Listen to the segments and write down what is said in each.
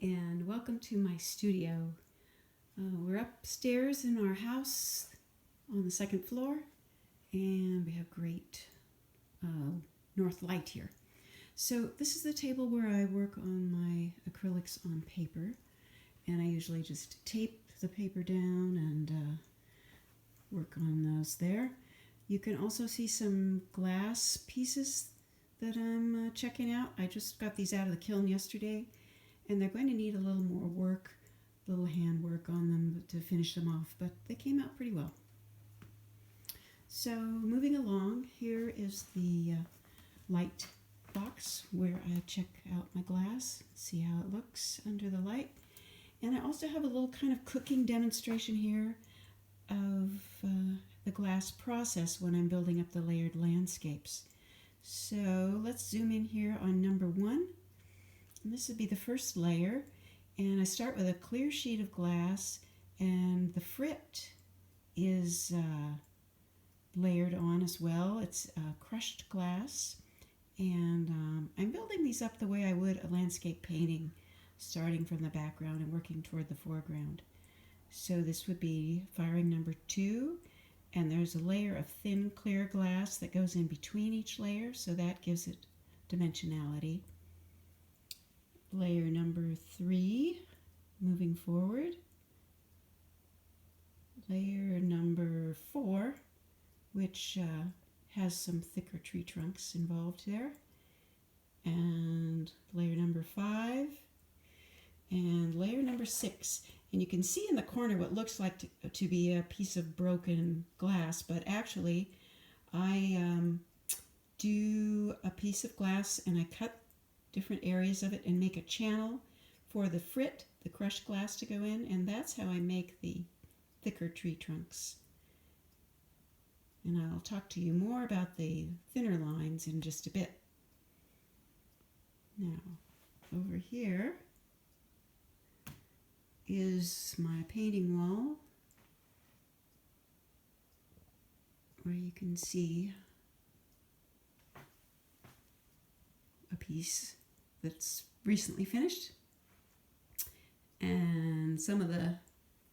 and welcome to my studio. We're upstairs in our house on the second floor, and we have great north light here. So this is the table where I work on my acrylics on paper, and I usually just tape the paper down and work on those there. You can also see some glass pieces that I'm checking out. I just got these out of the kiln yesterday, and they're going to need a little more work, a little hand work on them to finish them off, but they came out pretty well. So moving along, here is the light box where I check out my glass, see how it looks under the light. And I also have a little kind of cooking demonstration here of the glass process when I'm building up the layered landscapes. So let's zoom in here on number 1. And this would be the first layer. And I start with a clear sheet of glass, and the frit is layered on as well. It's crushed glass. And I'm building these up the way I would a landscape painting, starting from the background and working toward the foreground. So this would be firing number 2. And there's a layer of thin clear glass that goes in between each layer, so that gives it dimensionality. Layer number 3, moving forward. Layer number 4, which has some thicker tree trunks involved there. And layer number 5. And layer number 6. And you can see in the corner what looks like to be a piece of broken glass, but actually I do a piece of glass and I cut different areas of it and make a channel for the frit, the crushed glass, to go in, and that's how I make the thicker tree trunks. And I'll talk to you more about the thinner lines in just a bit. Now, over here is my painting wall, where you can see a piece that's recently finished, and some of the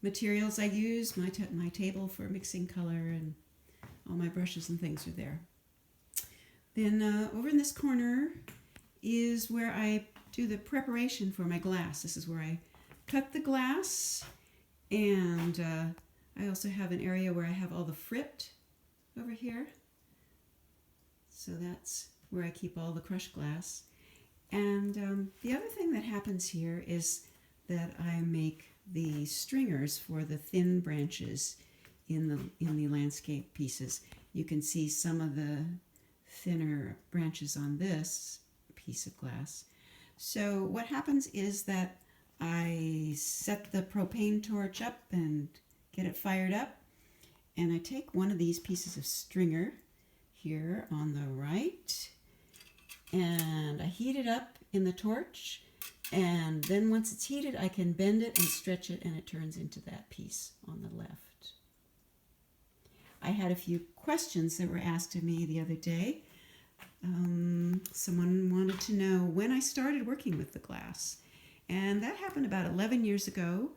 materials I use, my table for mixing color, and all my brushes and things are there. Then over in this corner is where I do the preparation for my glass. This is where I cut the glass, and I also have an area where I have all the frit over here. So that's where I keep all the crushed glass. And the other thing that happens here is that I make the stringers for the thin branches in the landscape pieces. You can see some of the thinner branches on this piece of glass. So what happens is that I set the propane torch up and get it fired up, and I take one of these pieces of stringer here on the right, and I heat it up in the torch, and then once it's heated I can bend it and stretch it, and it turns into that piece on the left. I had a few questions that were asked of me the other day. Someone wanted to know when I started working with the glass. And that happened about 11 years ago,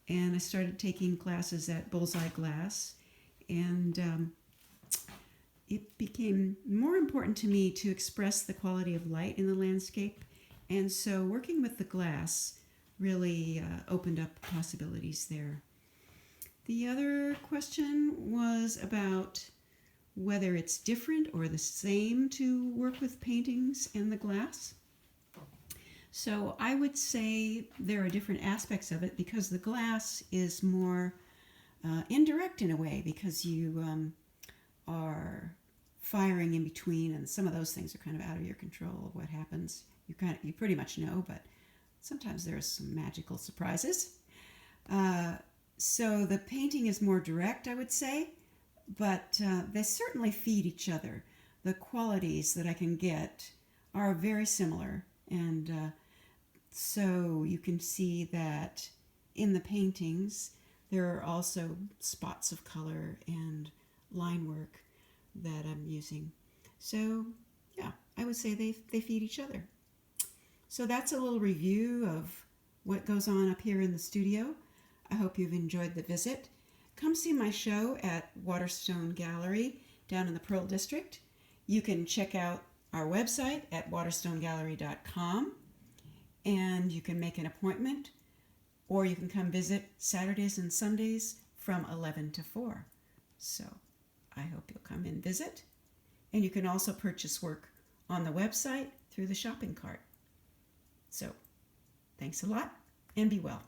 and I started taking classes at Bullseye Glass, and it became more important to me to express the quality of light in the landscape, and so working with the glass really opened up possibilities there. The other question was about whether it's different or the same to work with paintings and the glass. So I would say there are different aspects of it, because the glass is more indirect in a way, because you are firing in between, and some of those things are kind of out of your control of what happens. You pretty much know, but sometimes there are some magical surprises. So the painting is more direct, I would say, but they certainly feed each other. The qualities that I can get are very similar, and so you can see that in the paintings there are also spots of color and line work that I'm using. So yeah, I would say they feed each other. So that's a little review of what goes on up here in the studio. I hope you've enjoyed the visit. Come see my show at Waterstone Gallery down in the Pearl District. You can check out our website at waterstonegallery.com, and you can make an appointment, or you can come visit Saturdays and Sundays from 11 to 4. So I hope you'll come and visit. And you can also purchase work on the website through the shopping cart. So thanks a lot, and be well.